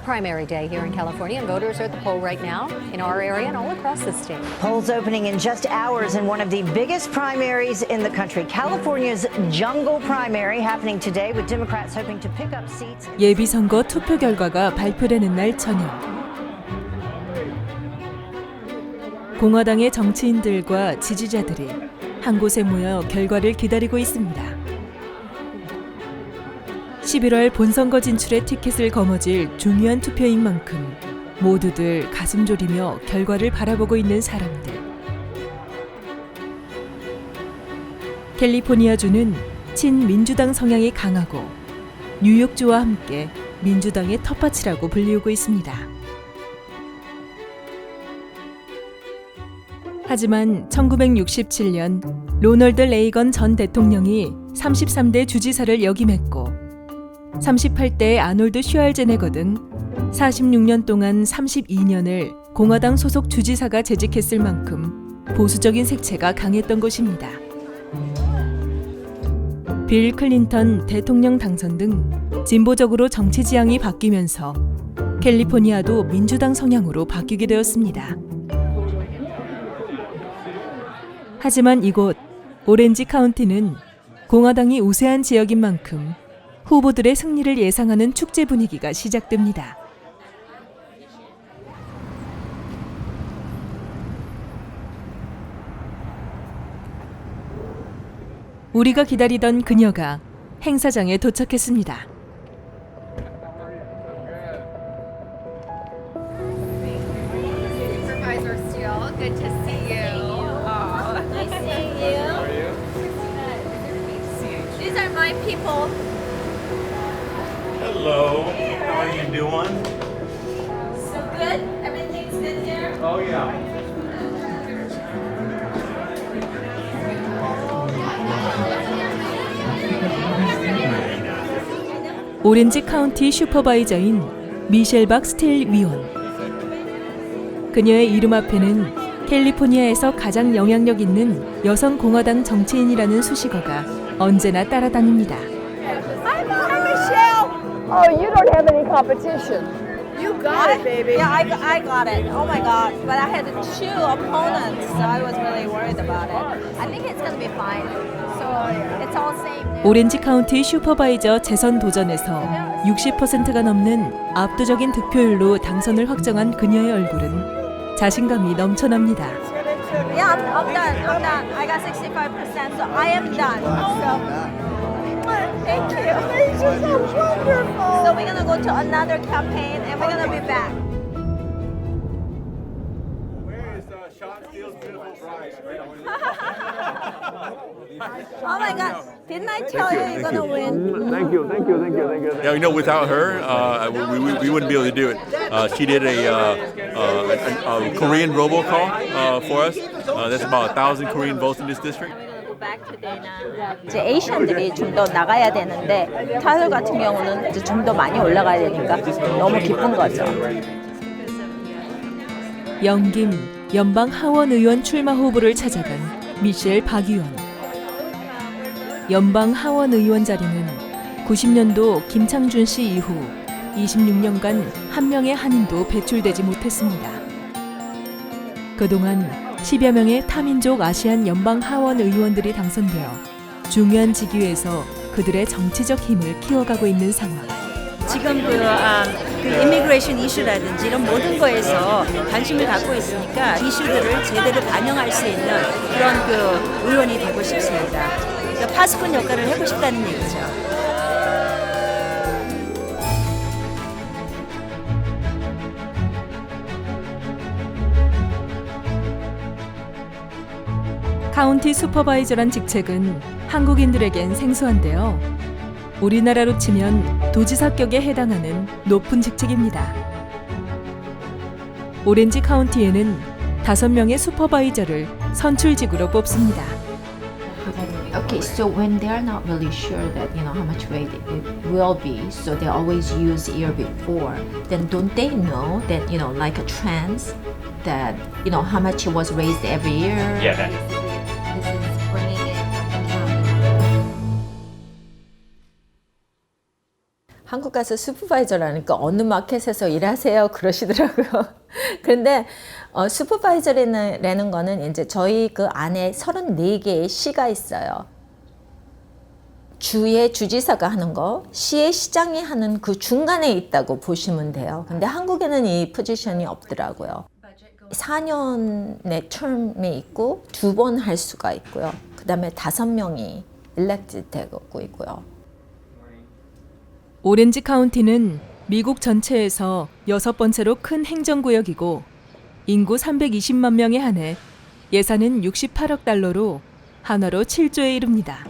primary day here in California, and voters are at the poll right now in our area and all across the state. Polls opening in just hours in one of the biggest primaries in the country. California's jungle primary happening today with Democrats hoping to pick up seats. 예비선거 투표 결과가 발표되는 날 저녁. 공화당의 정치인들과 지지자들이 한 곳에 모여 결과를 기다리고 있습니다. 11월 본선거 진출의 티켓을 거머쥘 중요한 투표인 만큼 모두들 가슴 졸이며 결과를 바라보고 있는 사람들. 캘리포니아주는 친민주당 성향이 강하고 뉴욕주와 함께 민주당의 텃밭이라고 불리우고 있습니다. 하지만 1967년 로널드 레이건 전 대통령이 33대 주지사를 역임했고 38대의 아놀드 슈왈제네거 등 46년 동안 32년을 공화당 소속 주지사가 재직했을 만큼 보수적인 색채가 강했던 곳입니다. 빌 클린턴 대통령 당선 등 진보적으로 정치 지향이 바뀌면서 캘리포니아도 민주당 성향으로 바뀌게 되었습니다. 하지만 이곳 오렌지 카운티는 공화당이 우세한 지역인 만큼 후보들의 승리를 예상하는 축제 분위기가 시작됩니다. 우리가 기다리던 그녀가 행사장에 도착했습니다. Supervisor Steele, good to see you. Nice seeing you. These are my people. Hello, how are you doing? So good? Everything's good here? Oh yeah. 오렌지 카운티 슈퍼바이저인 미셸 박 스틸 위원. 그녀의 이름 앞에는 캘리포니아에서 가장 영향력 있는 여성 공화당 정치인이라는 수식어가 언제나 따라다닙니다. Oh, you don't have any competition. You got it, baby. Yeah, I got it. Oh my God. But I had two opponents, so I was really worried about it. I think it's going to be fine. So it's all same. 오렌지 카운티 슈퍼바이저 재선 도전에서 60%가 넘는 압도적인 득표율로 당선을 확정한 그녀의 얼굴은 자신감이 넘쳐납니다. Yeah, I'm done. I'm done. I got 65%, so I am done. So, thank you. Congratulations, that's wonderful. So we're going to go to another campaign and we're going to be back. Where is Sean Steele's beautiful bride? Oh my God. Didn't I tell you you're going to win? Thank you. Yeah, you know, without her, we wouldn't be able to do it. She did a Korean robocall for us. There's about 1,000 Korean votes in this district. 이제 에이시안들이 좀 더 나가야 되는데 타율 같은 경우는 이제 좀 더 많이 올라가야 되니까 너무 기쁜 거죠. 영김 연방 하원 의원 출마 후보를 찾아간 미셸 박 의원. 연방 하원 의원 자리는 90년도 김창준 씨 이후 26년간 한 명의 한인도 배출되지 못했습니다. 그동안 10여 명의 타민족 아시안 연방 하원 의원들이 당선되어 중요한 직위에서 그들의 정치적 힘을 키워가고 있는 상황. 지금 그 이미그레이션 이슈라든지 이런 모든 거에서 관심을 갖고 있으니까 이슈들을 제대로 반영할 수 있는 그런 그 의원이 되고 싶습니다. 그러니까 파수꾼 역할을 해보고 싶다는 얘기죠. 카운티 슈퍼바이저란 직책은 한국인들에겐 생소한데요. 우리나라로 치면 도지사격에 해당하는 높은 직책입니다. 오렌지 카운티에는 5명의 슈퍼바이저를 선출직으로 뽑습니다. Okay, so when they're not really sure that how much weight it will be, so they always use year before. Then don't they know that like a trends, that how much it was raised every year? Yeah. This is bringing it. 한국 가서 슈퍼바이저라니까 어느 마켓에서 일하세요 그러시더라고요. 그런데 슈퍼바이저라는 거는 이제 저희 그 안에 34개의 시가 있어요. 주의 주지사가 하는 거, 시의 시장이 하는 그 중간에 있다고 보시면 돼요. 근데 한국에는 이 포지션이 없더라고요. 4년의 term이 있고 2번 할 수가 있고요. 그 다음에 5명이 elected 되고 있고요. 오렌지 카운티는 미국 전체에서 6번째로 큰 행정구역이고 인구 320만 명에 한해 예산은 68억 달러로 한화로 7조에 이릅니다.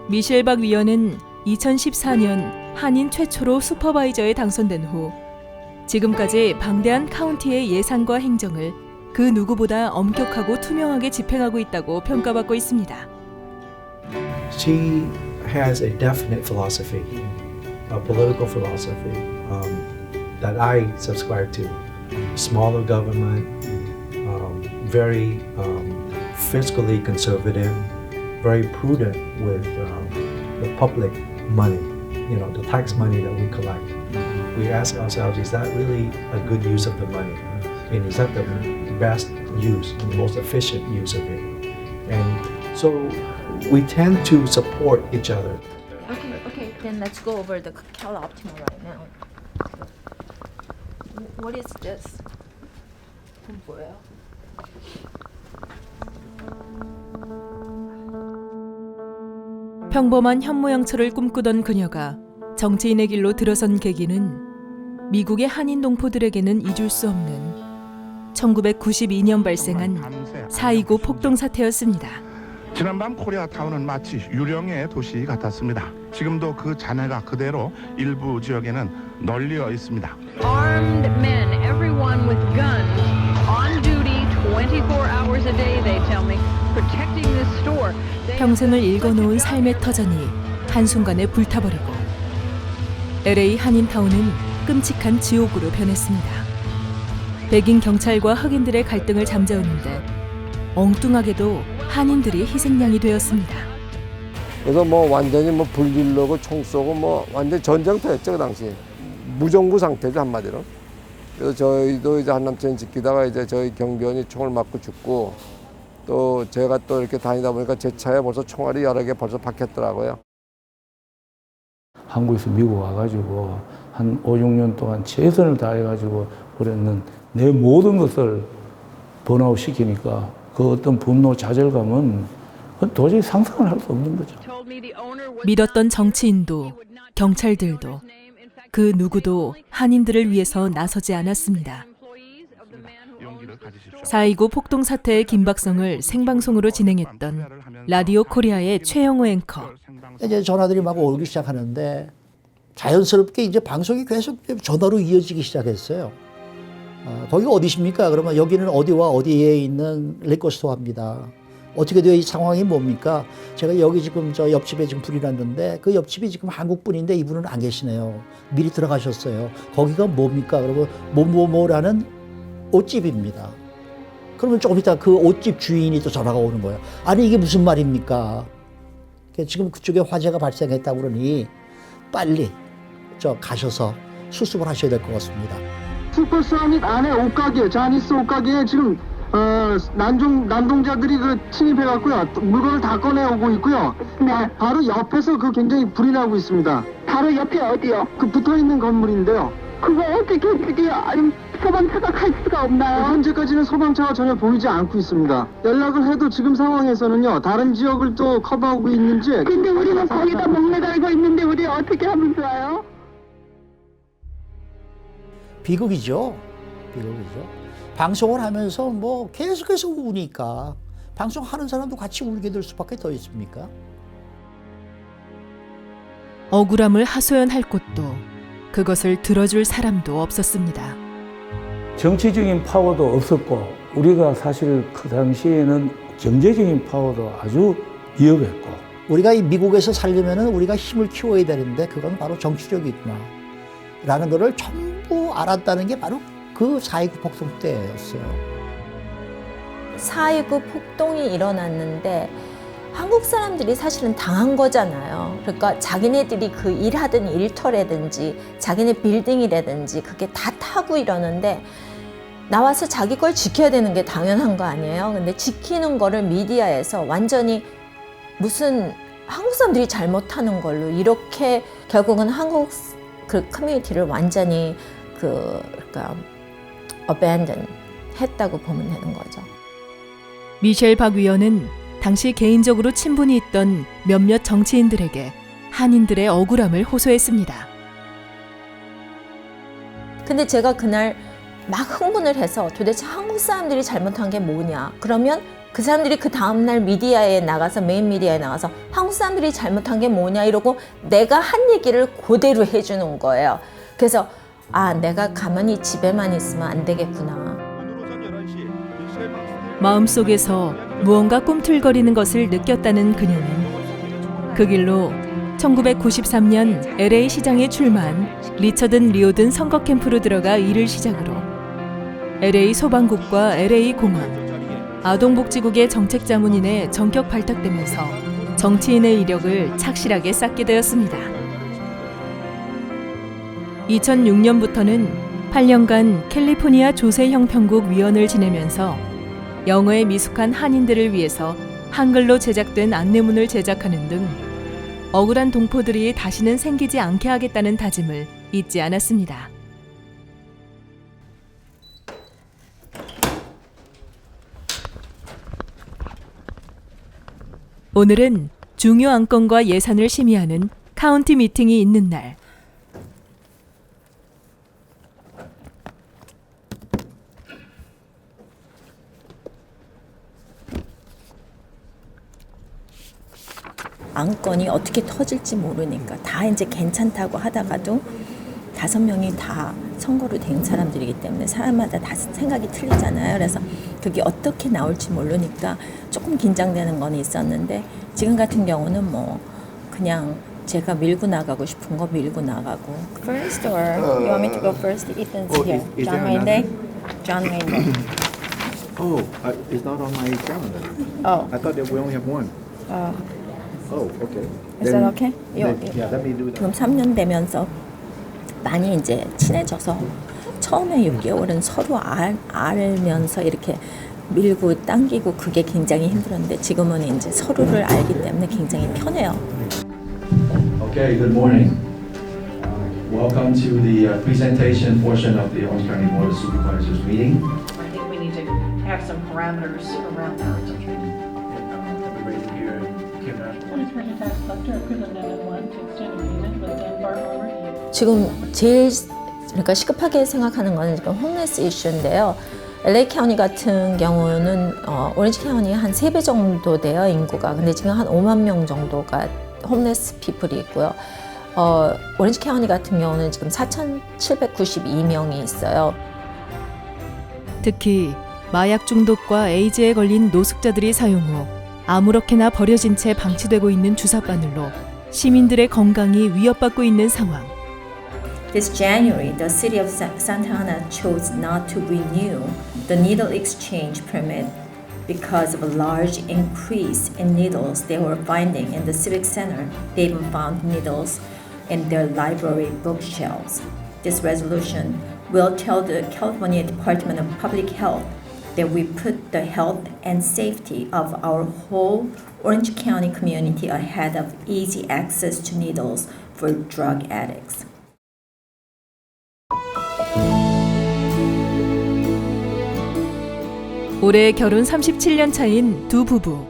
미셸 박 위원은 2014년 한인 최초로 슈퍼바이저에 당선된 후 지금까지 방대한 카운티의 예산과 행정을 그 누구보다 엄격하고 투명하게 집행하고 있다고 평가받고 있습니다. She has a definite philosophy, a political philosophy that I subscribe to. Smaller government, very fiscally conservative, very prudent with the public money, the tax money that we collect. We ask ourselves, is that really a good use of the money? And is that the best use, the most efficient use of it? And so we tend to support each other. Okay, then let's go over the CalOptima right now. What is this? 그건 뭐예요? 평범한 현모양처를 꿈꾸던 그녀가 정치인의 길로 들어선 계기는 미국의 한인 동포들에게는 잊을 수 없는 1992년 발생한 4.29 폭동 사태였습니다. 지난밤 코리아타운은 마치 유령의 도시 같았습니다. 지금도 그 잔해가 그대로 일부 지역에는 널려 있습니다. Armed men, everyone with guns, on duty 24 hours a day, they tell me, protecting this store. 평생을 읽어놓은 삶의 터전이 한순간에 불타버리고 LA 한인타운은 끔찍한 지옥으로 변했습니다. 백인 경찰과 흑인들의 갈등을 잠재웠는데 엉뚱하게도 한인들이 희생양이 되었습니다. 그래서 완전히 불 지르고 총 쏘고 완전 전쟁터였죠, 그 당시. 무정부 상태죠, 한마디로. 그래서 저희도 이제 한남천 지키다가 이제 저희 경비원이 총을 맞고 죽고 또 제가 또 이렇게 다니다 보니까 제 차에 벌써 총알이 여러 개 벌써 박혔더라고요. 한국에서 미국 와가지고 한 5, 6년 동안 최선을 다해가지고 그랬는 내 모든 것을 번아웃 시키니까 그 어떤 분노, 좌절감은 도저히 상상을 할 수 없는 거죠. 믿었던 정치인도 경찰들도 그 누구도 한인들을 위해서 나서지 않았습니다. 4.29 폭동 사태의 긴박성을 생방송으로 진행했던 라디오 코리아의 최영호 앵커. 이제 전화들이 막 오기 시작하는데 자연스럽게 이제 방송이 계속 전화로 이어지기 시작했어요. 거기가 어디십니까? 그러면 여기는 어디와 어디에 있는 리커스토어입니다. 어떻게 돼요? 이 상황이 뭡니까? 제가 여기 지금 저 옆집에 지금 불이 났는데 그 옆집이 지금 한국 분인데 이분은 안 계시네요. 미리 들어가셨어요. 거기가 뭡니까? 그러면 뭐라는 옷집입니다. 그러면 조금 이따 그 옷집 주인이 또 전화가 오는 거예요. 아니 이게 무슨 말입니까? 지금 그쪽에 화재가 발생했다고 그러니 빨리 가셔서 수습을 하셔야 될 것 같습니다. 슈퍼서밋 안에 옷가게, 자니스 옷가게에 지금 난동자들이 침입해갖고요. 물건을 다 꺼내오고 있고요. 네. 바로 옆에서 굉장히 불이 나고 있습니다. 바로 옆에 어디요? 붙어있는 건물인데요. 그거 어떻게 소방차가 갈 수가 없나요? 현재까지는 소방차가 전혀 보이지 않고 있습니다. 연락을 해도 지금 상황에서는요. 다른 지역을 또 커버하고 있는지. 근데 우리는 거기다 목매달고 있는데 우리 어떻게 하면 좋아요? 비극이죠. 방송을 하면서 계속해서 우니까 방송하는 사람도 같이 울게 될 수밖에 더 있습니까? 억울함을 하소연할 곳도 그것을 들어줄 사람도 없었습니다. 정치적인 파워도 없었고 우리가 사실 그 당시에는 경제적인 파워도 아주 위협했고 우리가 이 미국에서 살려면 우리가 힘을 키워야 되는데 그건 바로 정치력이구나 라는 것을 전부 알았다는 게 바로 그 4.29 폭동 때였어요. 4.29 폭동이 일어났는데 한국 사람들이 사실은 당한 거잖아요. 그러니까 자기네들이 그 일하던 일터라든지 자기네 빌딩이라든지 그게 다 타고 이러는데 나와서 자기 걸 지켜야 되는 게 당연한 거 아니에요. 근데 지키는 거를 미디어에서 완전히 무슨 한국 사람들이 잘못하는 걸로 이렇게 결국은 한국 그 커뮤니티를 완전히 그러니까 abandon 했다고 보면 되는 거죠. 미셸 박 위원은 당시 개인적으로 친분이 있던 몇몇 정치인들에게 한인들의 억울함을 호소했습니다. 근데 제가 그날 막 흥분을 해서 도대체 한국 사람들이 잘못한 게 뭐냐. 그러면 그 사람들이 그 다음날 미디어에 나가서 메인 미디어에 나가서 한국 사람들이 잘못한 게 뭐냐 이러고 내가 한 얘기를 그대로 해주는 거예요. 그래서 아 내가 가만히 집에만 있으면 안 되겠구나. 마음속에서 무언가 꿈틀거리는 것을 느꼈다는 그녀는 그 길로 1993년 LA 시장에 출마한 리처든 리오든 선거 캠프로 들어가 일을 시작으로 LA 소방국과 LA 공항, 아동복지국의 정책자문인에 전격 발탁되면서 정치인의 이력을 착실하게 쌓게 되었습니다. 2006년부터는 8년간 캘리포니아 조세형평국 위원을 지내면서 영어에 미숙한 한인들을 위해서 한글로 제작된 안내문을 제작하는 등 억울한 동포들이 다시는 생기지 않게 하겠다는 다짐을 잊지 않았습니다. 오늘은 중요 안건과 예산을 심의하는 카운티 미팅이 있는 날. 안건이 어떻게 터질지 모르니까 다 이제 괜찮다고 하다가도 5명이 다 선거로 된 사람들이기 때문에 사람마다 다 생각이 틀리잖아요. 그래서 그게 어떻게 나올지 모르니까 조금 긴장되는 건 있었는데 지금 같은 경우는 뭐 그냥 제가 밀고 나가고 싶은 거 밀고 나가고. First or you want me to go first? Ethan's here. John Wayne Day. John Wayne Day. Oh, it's not on my calendar. Oh. I thought that we only have one. Oh, okay. Is that okay? Yeah, let me do that. 지금 3년 되면서 많이 이제 친해져서 처음에 6개월은 서로 알면서 이렇게 밀고 당기고 그게 굉장히 힘들었는데 지금은 이제 서로를 알기 때문에 굉장히 편해요. Okay, good morning. Welcome to the presentation portion of the Orange County Board of Supervisors meeting. I think we need to have some parameters around that. Everybody here, Kim Nash. What is Virgin Tax Collector equivalent M1 to extend a payment with Denver Home? 지금 제일 그러니까 시급하게 생각하는 거는 지금 홈레스 이슈인데요. LA 카운티 같은 경우는 오렌지 카운티 한 3배 정도 돼요, 인구가. 근데 지금 한 5만 명 정도가 홈레스 피플이 있고요. 오렌지 카운티 같은 경우는 지금 4,792명이 있어요. 특히 마약 중독과 에이즈에 걸린 노숙자들이 사용 후 아무렇게나 버려진 채 방치되고 있는 주사바늘로 시민들의 건강이 위협받고 있는 상황. This January, the city of Santa Ana chose not to renew the needle exchange permit because of a large increase in needles they were finding in the civic center. They even found needles in their library bookshelves. This resolution will tell the California Department of Public Health that we put the health and safety of our whole Orange County community ahead of easy access to needles for drug addicts. 올해 결혼 37년 차인 두 부부.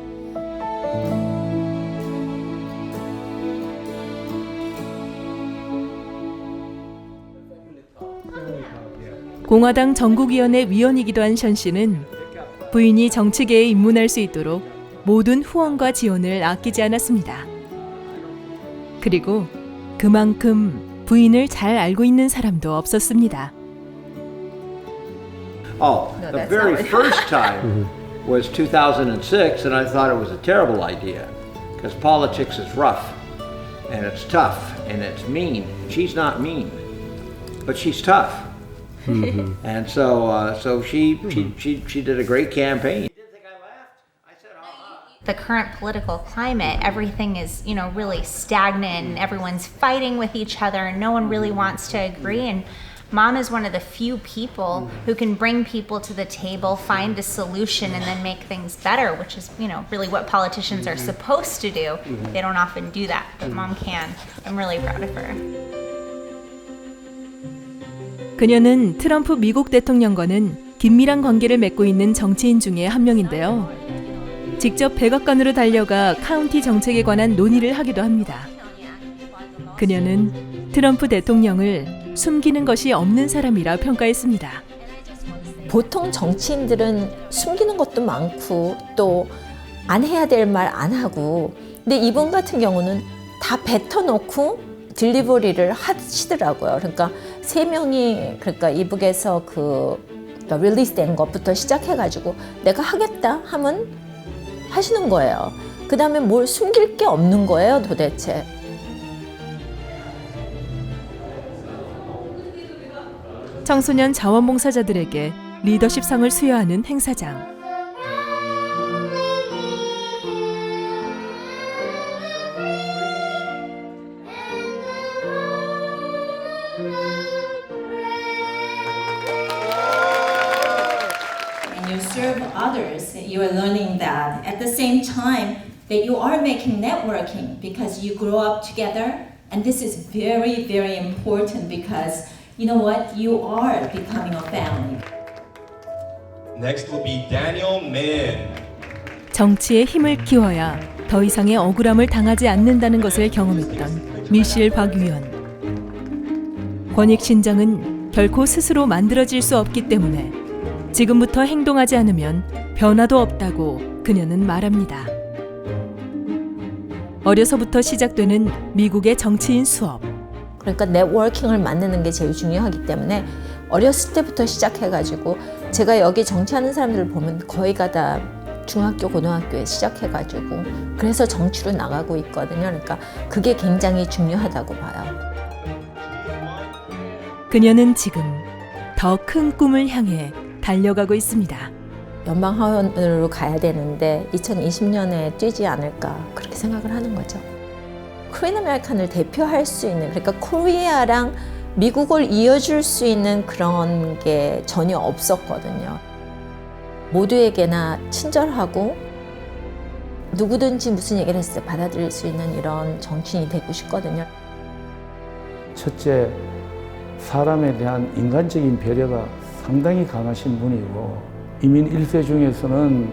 공화당 전국위원회 위원이기도 한 션 씨는 부인이 정치계에 입문할 수 있도록 모든 후원과 지원을 아끼지 않았습니다. 그리고 그만큼 부인을 잘 알고 있는 사람도 없었습니다. Oh, the very first time was 2006, and I thought it was a terrible idea because politics is rough and it's tough and it's mean. She's not mean, but she's tough, and so she did a great campaign. the current political climate, everything is, you know, really stagnant and everyone's fighting with each other and no one really wants to agree. And Mom is one of the few people who can bring people to the table, find a solution, and then make things better, which is, you know, really what politicians are supposed to do. They don't often do that, but Mom can. I'm really proud of her. 그녀는 트럼프 미국 대통령과는 긴밀한 관계를 맺고 있는 정치인 중에 한 명인데요. 직접 백악관으로 달려가 카운티 정책에 관한 논의를 하기도 합니다. 그녀는 트럼프 대통령을 숨기는 것이 없는 사람이라 평가했습니다. 보통 정치인들은 숨기는 것도 많고 또 안 해야 될 말 안 하고, 근데 이분 같은 경우는 다 뱉어놓고 딜리버리를 하시더라고요. 그러니까 3명이 그러니까 이북에서 릴리스된 것부터 시작해가지고 내가 하겠다 하면 하시는 거예요. 그 다음에 뭘 숨길 게 없는 거예요, 도대체. 청소년 자원봉사자들에게 리더십상을 수여하는 행사장. When you serve others, you are learning that. At the same time, that you are making networking because you grow up together, and this is very, very important because you know what? You are becoming a family. Next will be Daniel Min. 정치에 힘을 키워야 더 이상의 억울함을 당하지 않는다는 것을 경험했던 미셸 박 위원. 권익신장은 결코 스스로 만들어질 수 없기 때문에 지금부터 행동하지 않으면 변화도 없다고 그녀는 말합니다. 어려서부터 시작되는 미국의 정치인 수업. 그러니까 네트워킹을 만드는 게 제일 중요하기 때문에 어렸을 때부터 시작해가지고 제가 여기 정치하는 사람들을 보면 거의가 다 중학교, 고등학교에 시작해가지고 그래서 정치로 나가고 있거든요. 그러니까 그게 굉장히 중요하다고 봐요. 그녀는 지금 더 큰 꿈을 향해 달려가고 있습니다. 연방하원으로 가야 되는데 2020년에 뛰지 않을까 그렇게 생각을 하는 거죠. 코리안 아메리칸을 대표할 수 있는, 그러니까 코리아랑 미국을 이어줄 수 있는 그런 게 전혀 없었거든요. 모두에게나 친절하고 누구든지 무슨 얘기를 했을 때 받아들일 수 있는 이런 정치인이 되고 싶거든요. 첫째, 사람에 대한 인간적인 배려가 상당히 강하신 분이고, 이민 1세 중에서는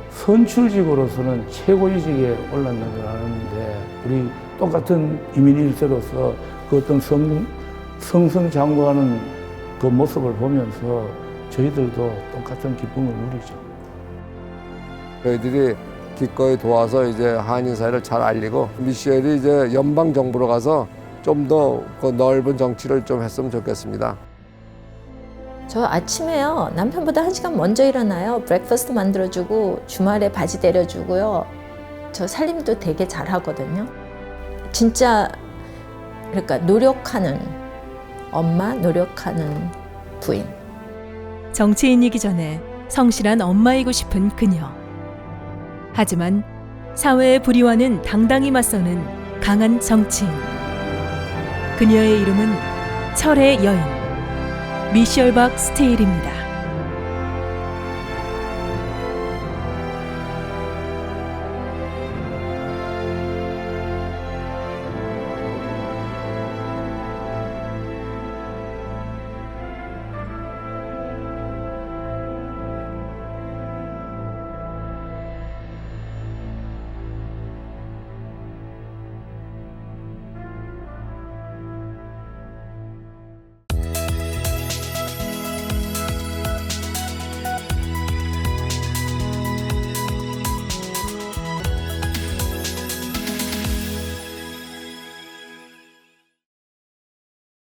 선출직으로서는 최고위직에 올랐는 걸 아는데, 우리 똑같은 이민 1세로서 그 어떤 성성장구하는 그 모습을 보면서 저희들도 똑같은 기쁨을 누리죠. 저희들이 기꺼이 도와서 이제 한인 사회를 잘 알리고, 미셸이 이제 연방 정부로 가서 좀 더 그 넓은 정치를 좀 했으면 좋겠습니다. 저 아침에요, 남편보다 1시간 먼저 일어나요. 브렉퍼스트 만들어주고 주말에 바지 내려주고요. 저 살림도 되게 잘하거든요. 진짜 그러니까 노력하는 엄마, 노력하는 부인. 정치인이기 전에 성실한 엄마이고 싶은 그녀. 하지만 사회의 불의와는 당당히 맞서는 강한 정치인. 그녀의 이름은 철의 여인 미셸 박 스테일입니다.